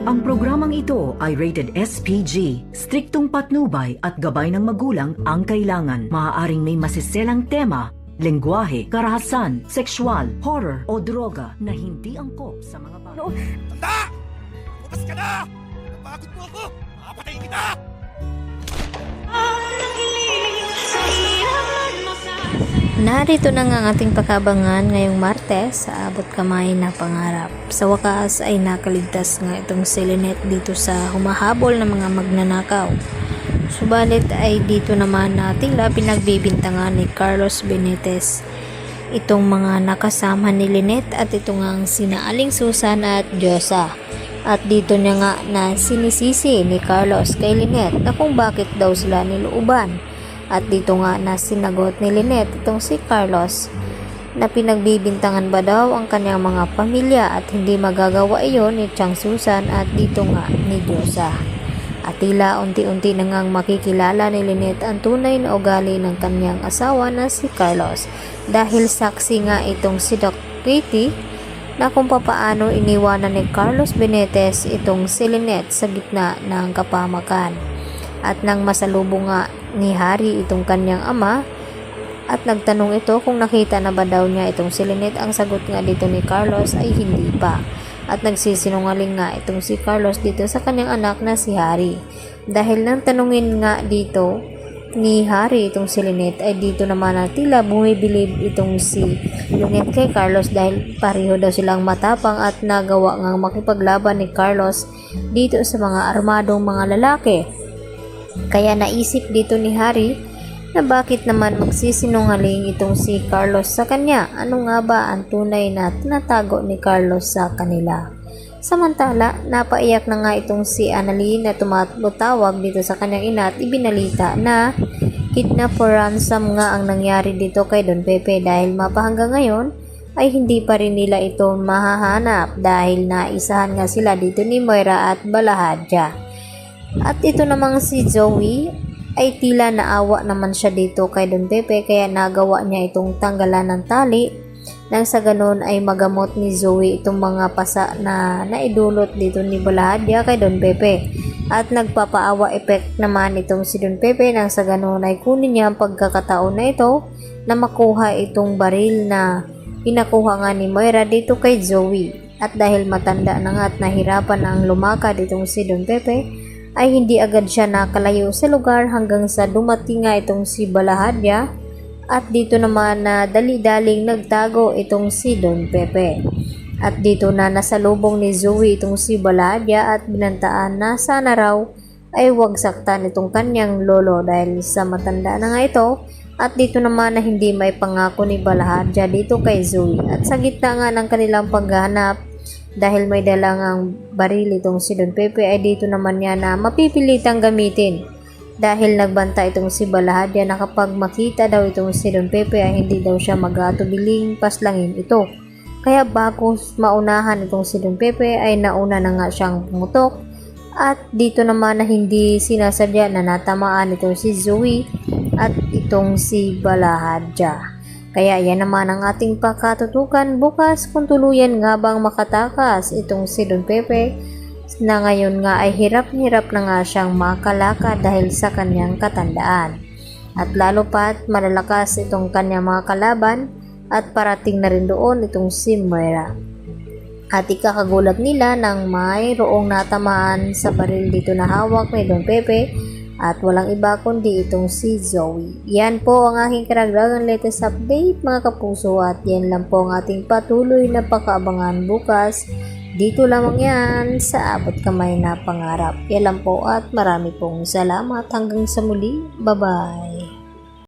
Ang programang ito ay rated SPG. Striktong patnubay at gabay ng magulang ang kailangan. Maaaring may masiselang tema, lengguwahe, karahasan, sexual, horror o droga na hindi angkop sa mga bata. Tanda! Bukas ka na! Napagod mo ako! Makapatayin kita! Narito na nga ang ating pagkabangan ngayong Martes sa Abot Kamay na Pangarap. Sa wakas ay nakaligtas nga itong si Lynette dito sa humahabol ng mga magnanakaw. Subalit ay dito naman na tila pinagbibintangan ni Carlos Benitez itong mga nakasama ni Lynette at ito nga ang sina Aling Susan at Diyosa. At dito niya nga na sinisisi ni Carlos kay Lynette na kung bakit daw sila nilooban. At dito nga na sinagot ni Lynette itong si Carlos na pinagbibintangan ba daw ang kanyang mga pamilya at hindi magagawa iyon ni Chang Susan at dito nga ni Diyosa. At tila unti-unti na ngang makikilala ni Lynette ang tunay na ugali ng kanyang asawa na si Carlos dahil saksi nga itong si Doc Katie na kung papaano iniwanan ni Carlos Benitez itong si Lynette sa gitna ng kapamakan. At nang masalubong nga ni Harry itong kanyang ama at nagtanong ito kung nakita na ba daw niya itong si Lynette, ang sagot nga dito ni Carlos ay hindi pa. At nagsisinungaling nga itong si Carlos dito sa kanyang anak na si Harry. Dahil nang tanungin nga dito ni Harry itong si Lynette ay dito naman na tila bumibilib itong si Lynette kay Carlos dahil pareho daw silang matapang at nagawa ngang makipaglaban ni Carlos dito sa mga armadong mga lalaki. Kaya naisip dito ni Harry na bakit naman magsisinungaling itong si Carlos sa kanya. Ano nga ba ang tunay na tinatago ni Carlos sa kanila? Samantala, napaiyak na nga itong si Annalyn na tumatawag dito sa kanyang ina at ibinalita na kidnap or ransom nga ang nangyari dito kay Don Pepe dahil mapahanggang ngayon ay hindi pa rin nila ito mahahanap dahil naisahan nga sila dito ni Moira at Balahadja. At ito namang si Zoe ay tila naawa naman siya dito kay Don Pepe kaya nagawa niya itong tanggalan ng tali nang sa ganon ay magamot ni Zoe itong mga pasa na naidulot dito ni Balahadja kay Don Pepe. At nagpapaawa effect naman itong si Don Pepe nang sa ganon ay kunin niya ang pagkakataon na ito na makuha itong baril na pinakuha nga ni Moira dito kay Zoe. At dahil matanda na nga at nahirapan na ang lumakad itong si Don Pepe ay hindi agad siya nakalayo sa lugar hanggang sa dumating nga itong si Balahadja at dito naman na dali-daling nagtago itong si Don Pepe. At dito na nasalubong ni Zoe itong si Balahadja at binantaan na sana raw ay huwag saktan itong kanyang lolo dahil sa matanda na nga ito. At dito naman na hindi may pangako ni Balahadja dito kay Zoe at sa gitna nga ng kanilang paghahanap dahil may dalangang baril itong si Don Pepe ay dito naman niya na mapipilitang gamitin dahil nagbanta itong si Balahadja na kapag makita daw itong si Don Pepe ay hindi daw siya mag-atubiling paslangin ito. Kaya bago maunahan itong si Don Pepe ay nauna na nga siyang pumutok at dito naman na hindi sinasadya na natamaan itong si Zoe at itong si Balahadja. Kaya yan naman ang ating pakatutukan bukas kung tuluyan nga bang makatakas itong si Don Pepe na ngayon nga ay hirap-hirap na nga siyang makalakad dahil sa kanyang katandaan. At lalo pa't malalakas itong kanyang mga kalaban at parating na rin doon itong si Moira. At ikakagulat nila nang mayroong natamaan sa baril dito na hawak ni Don Pepe at walang iba kundi itong si Zoe. Yan po ang aking karagdagang latest update mga kapuso at yan lang po ang ating patuloy na pakaabangan bukas. Dito lamang yan sa Abot Kamay na Pangarap. Yan lang po at marami pong salamat hanggang sa muli. Bye bye!